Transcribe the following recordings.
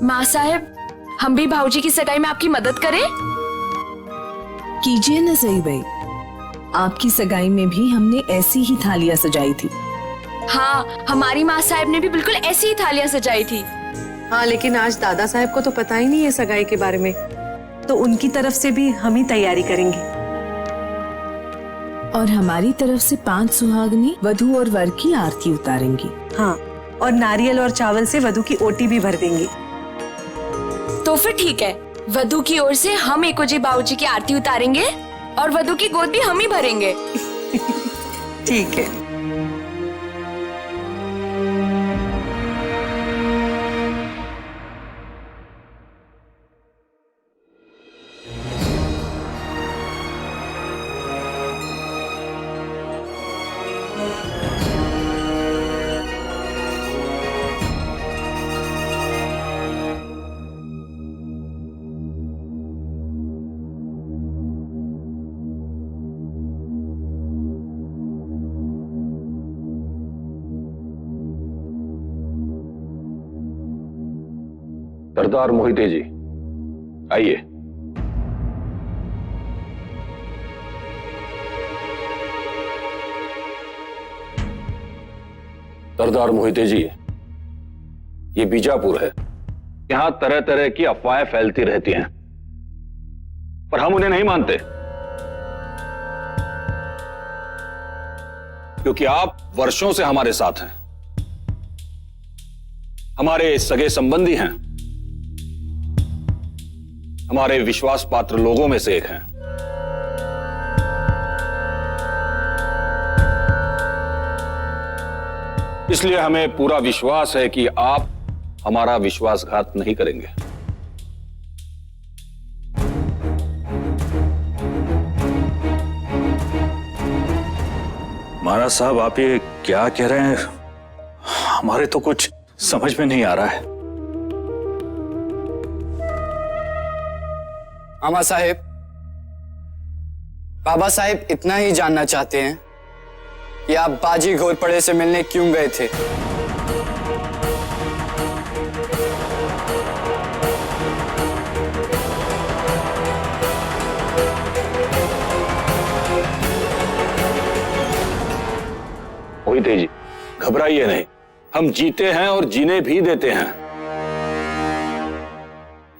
माँ साहब, हम भी भाऊजी की सगाई में आपकी मदद करें? कीजिए ना सही भाई, आपकी सगाई में भी हमने ऐसी ही थालियां सजाई थी। हाँ, हमारी माँ साहब ने भी बिल्कुल ऐसी ही थालियां सजाई थी। हाँ, लेकिन आज दादा साहब को तो पता ही नहीं है सगाई के बारे में, तो उनकी तरफ से भी हम ही तैयारी करेंगे। और हमारी तरफ से 5 सुहागनी वधू और वर की आरती उतारेंगी। हाँ, और नारियल और चावल से वधु की ओटी भी भर देंगी। तो फिर ठीक है, वधु की ओर से हम एकोजी बाबूजी की आरती उतारेंगे और वधु की गोद भी हम ही भरेंगे। ठीक है। सरदार मोहिते जी, आइए। सरदार मोहिते जी, ये बीजापुर है। यहां तरह तरह की अफवाहें फैलती रहती हैं, पर हम उन्हें नहीं मानते, क्योंकि आप वर्षों से हमारे साथ हैं, हमारे सगे संबंधी हैं, हमारे विश्वास पात्र लोगों में से एक हैं। इसलिए हमें पूरा विश्वास है कि आप हमारा विश्वासघात नहीं करेंगे। महाराज साहब, आप ये क्या कह रहे हैं? हमारे तो कुछ समझ में नहीं आ रहा है। मामा साहेब, बाबा साहेब इतना ही जानना चाहते हैं कि आप बाजी घोरपड़े से मिलने क्यों गए थे। मोहिते जी, घबराइए नहीं, हम जीते हैं और जीने भी देते हैं।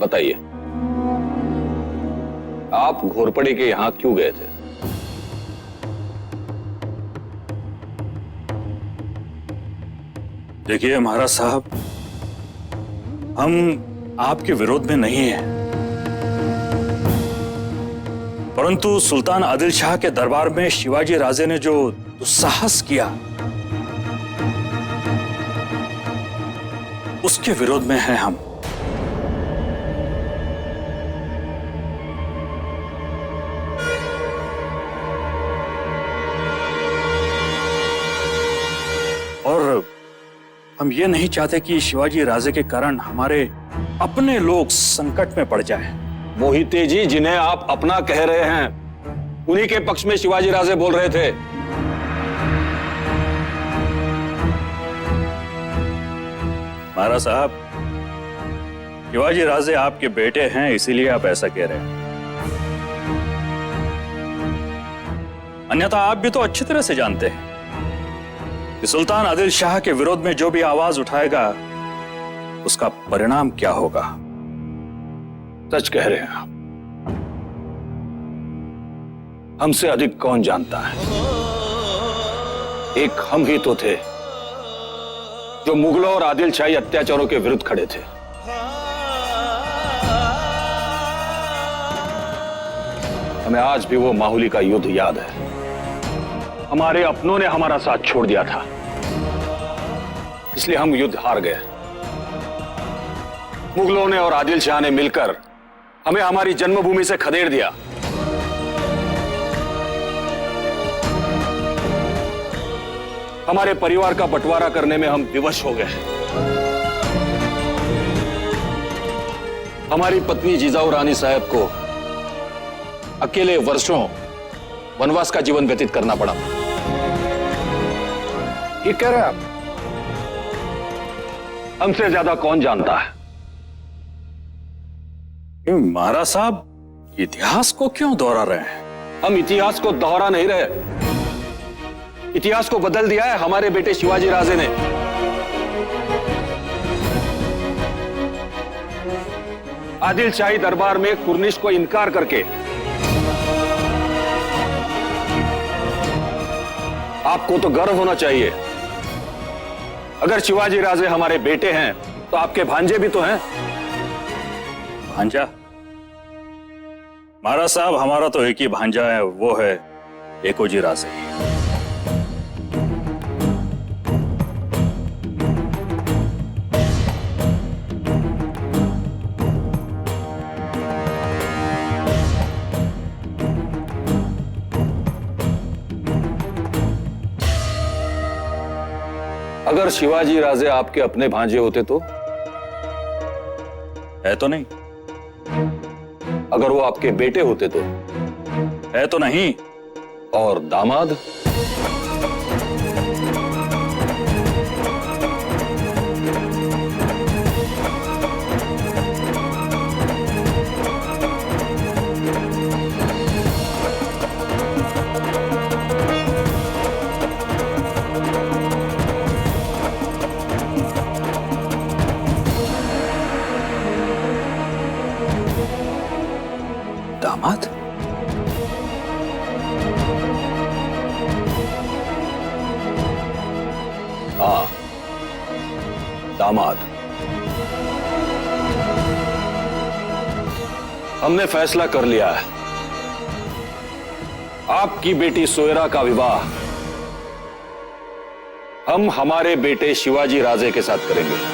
बताइए, आप घोरपड़े के यहां क्यों गए थे? देखिए महाराज साहब, हम आपके विरोध में नहीं हैं, परंतु सुल्तान आदिल शाह के दरबार में शिवाजी राजे ने जो दुस्साहस किया, उसके विरोध में हैं हम। और हम ये नहीं चाहते कि शिवाजी राजे के कारण हमारे अपने लोग संकट में पड़ जाएं। मोहिते जी, जिन्हें आप अपना कह रहे हैं, उन्हीं के पक्ष में शिवाजी राजे बोल रहे थे। महाराज साहब, शिवाजी राजे आपके बेटे हैं, इसीलिए आप ऐसा कह रहे हैं। अन्यथा आप भी तो अच्छी तरह से जानते हैं कि सुल्तान आदिल शाह के विरोध में जो भी आवाज उठाएगा, उसका परिणाम क्या होगा। सच कह रहे हैं आप। हमसे अधिक कौन जानता है। एक हम ही तो थे जो मुगलों और आदिल शाही अत्याचारों के विरुद्ध खड़े थे। हमें आज भी वो माहौली का युद्ध याद है। हमारे अपनों ने हमारा साथ छोड़ दिया था, इसलिए हम युद्ध हार गए। मुगलों ने और आदिल शाह ने मिलकर हमें हमारी जन्मभूमि से खदेड़ दिया। हमारे परिवार का बंटवारा करने में हम विवश हो गए। हमारी पत्नी जिजाऊ रानी साहब को अकेले वर्षों वनवास का जीवन व्यतीत करना पड़ा। ये कह रहे हैं आप? हमसे ज्यादा कौन जानता है महाराज साहब इतिहास को क्यों दोहरा रहे हैं? हम इतिहास को दोहरा नहीं रहे, इतिहास को बदल दिया है हमारे बेटे शिवाजी राजे ने। आदिल शाही दरबार में कुर्निश को इनकार करके आपको तो गर्व होना चाहिए। अगर शिवाजी राजे हमारे बेटे हैं तो आपके भांजे भी तो हैं। भांजा? महाराज साहब हमारा तो एक ही भांजा है, वो है एकोजी राजे। अगर शिवाजी राजे आपके अपने भांजे होते तो? है तो नहीं। अगर वो आपके बेटे होते तो? है तो नहीं। और दामाद? दामाद? हाँ, दामाद। हमने फैसला कर लिया है, आपकी बेटी सोयरा का विवाह हम हमारे बेटे शिवाजी राजे के साथ करेंगे।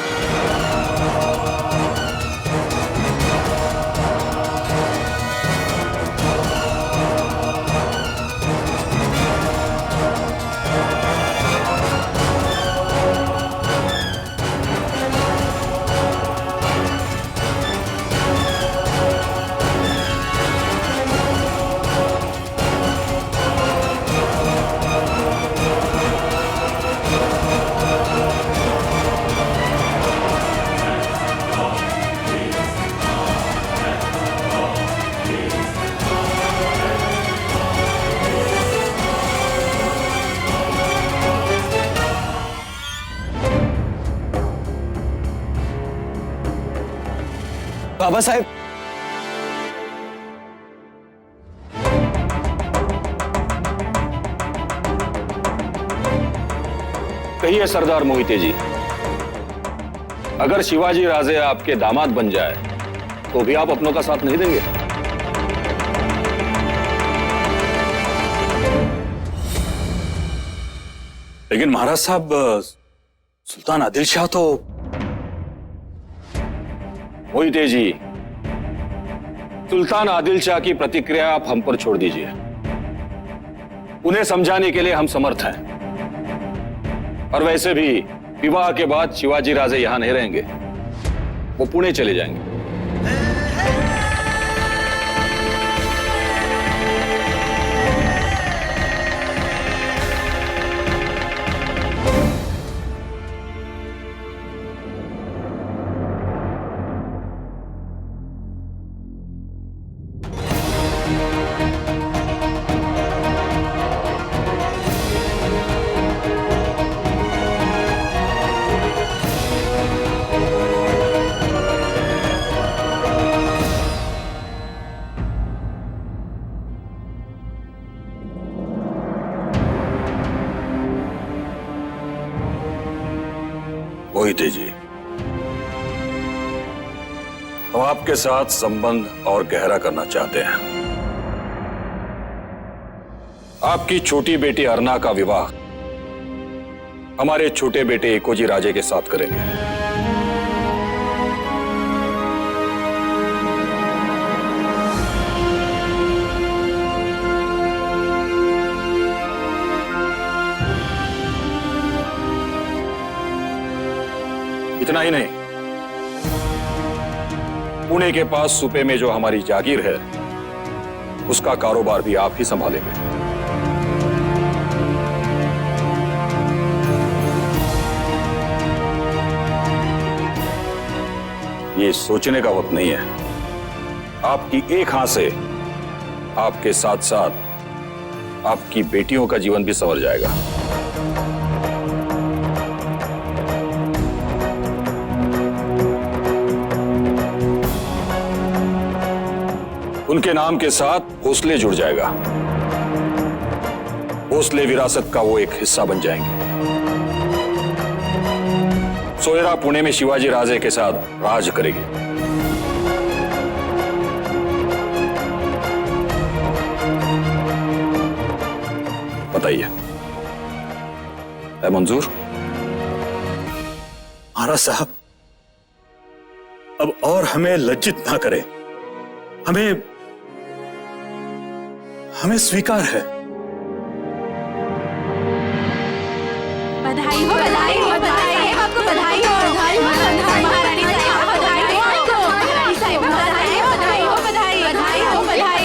बाबा साहब, कहिए सरदार मोहिते जी, अगर शिवाजी राजे आपके दामाद बन जाए तो भी आप अपनों का साथ नहीं देंगे? लेकिन महाराज साहब, सुल्तान आदिल शाह तो। मोहिते जी, सुल्तान आदिल शाह की प्रतिक्रिया आप हम पर छोड़ दीजिए। उन्हें समझाने के लिए हम समर्थ हैं। और वैसे भी विवाह के बाद शिवाजी राजे यहां नहीं रहेंगे, वो पुणे चले जाएंगे। मोहिते जी, हम आपके साथ संबंध और गहरा करना चाहते हैं। आपकी छोटी बेटी अरना का विवाह हमारे छोटे बेटे एकोजी राजे के साथ करेंगे। इतना ही नहीं, पुणे के पास सुपे में जो हमारी जागीर है उसका कारोबार भी आप ही संभालेंगे। ये सोचने का वक्त नहीं है, आपकी एक हाथ से आपके साथ साथ आपकी बेटियों का जीवन भी संवर जाएगा। उनके नाम के साथ भोसले जुड़ जाएगा। भोसले विरासत का वो एक हिस्सा बन जाएंगे। सोयरा पुणे में शिवाजी राजे के साथ राज करेगी। बताइए, है मंजूर? महाराज साहब, अब और हमें लज्जित ना करें। हमें स्वीकार है। बधाई हो, बधाई हो, बधाई हो, आपको बधाई हो, महारानी साहब, बधाई हो आपको, महारानी साहब, बधाई हो, बधाई हो, बधाई, बधाई हो, बधाई।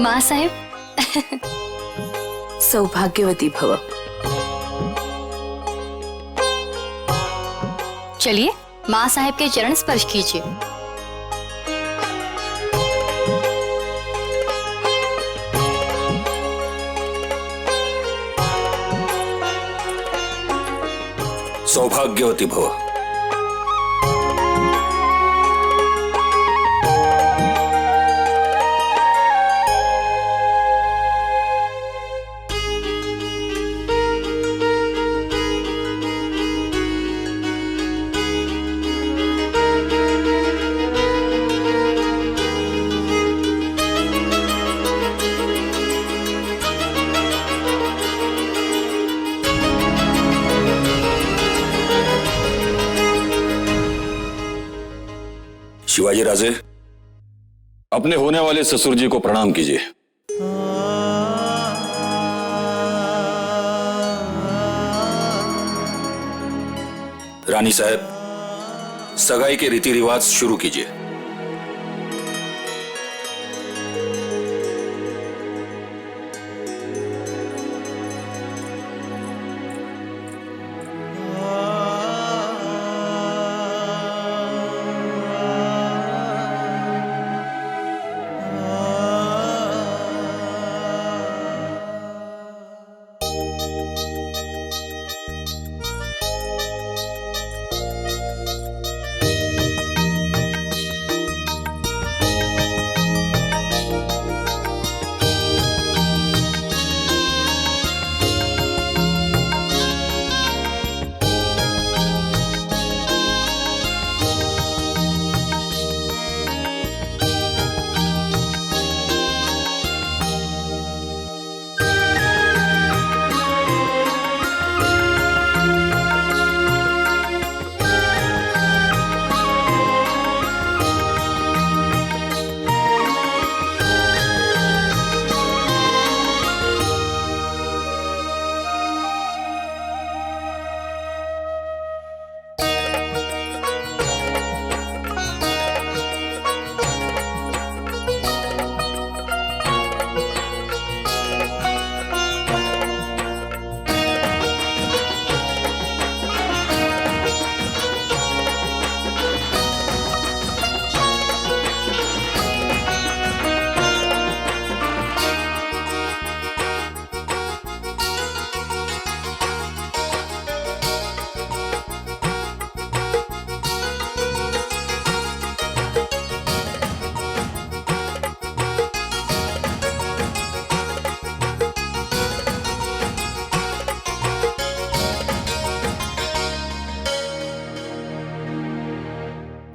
माँ साहेब, सौभाग्यवती भव। चलिए माँ साहेब के चरण स्पर्श कीजिए। सौभाग्यवती भव। शिवाजी राजे, अपने होने वाले ससुर जी को प्रणाम कीजिए। रानी साहब, सगाई के रीति रिवाज शुरू कीजिए।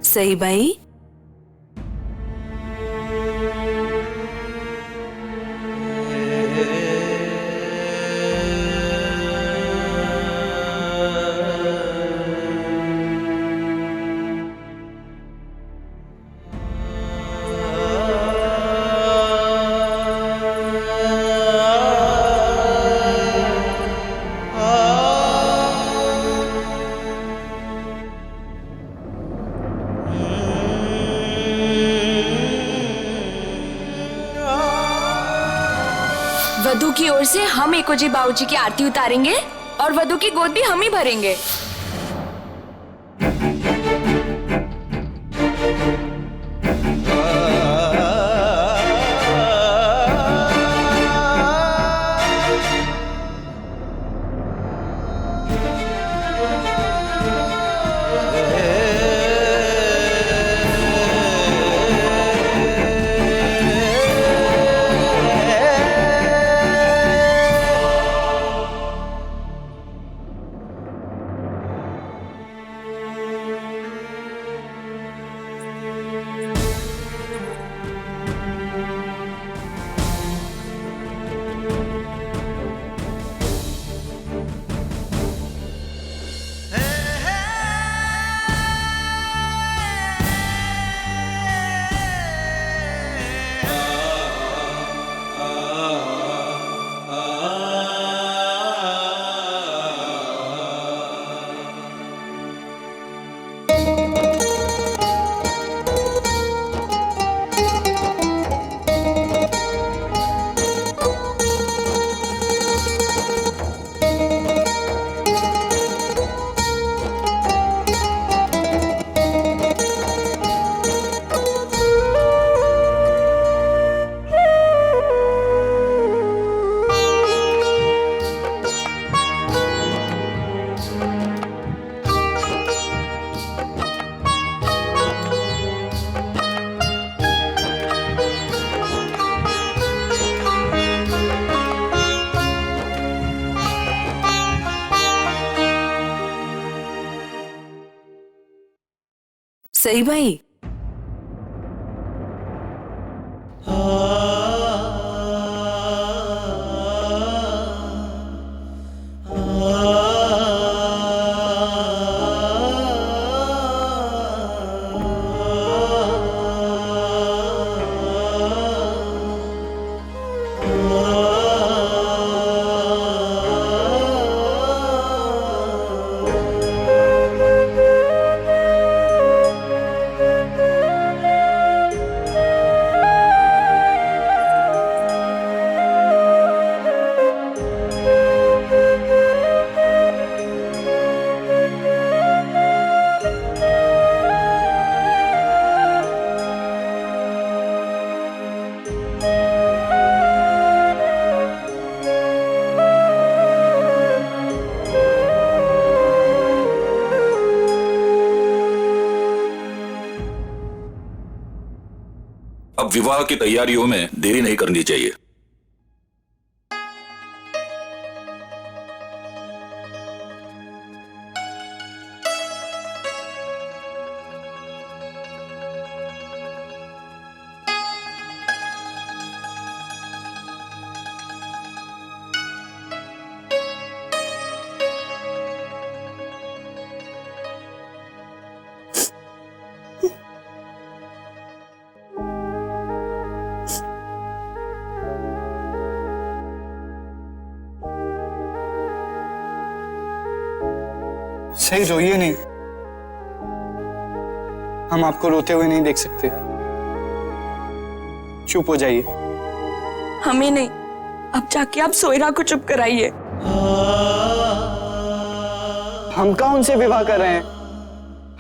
सई बाई, वधु की ओर से हम एकोजी बाबूजी की आरती उतारेंगे और वधु की गोद भी हम ही भरेंगे। सही भाई, अब विवाह की तैयारियों में देरी नहीं करनी चाहिए। सही, रोइए नहीं। हम आपको रोते हुए नहीं देख सकते। चुप हो जाइए। हमें नहीं, अब जाके आप सोयरा को चुप कराइए। हम कहाँ उनसे विवाह कर रहे हैं?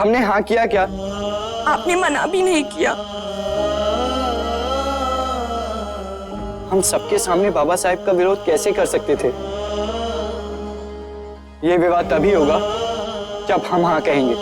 हमने हाँ किया क्या? आपने मना भी नहीं किया। हम सबके सामने बाबा साहब का विरोध कैसे कर सकते थे? ये विवाह तभी होगा जब हम हाँ कहेंगे।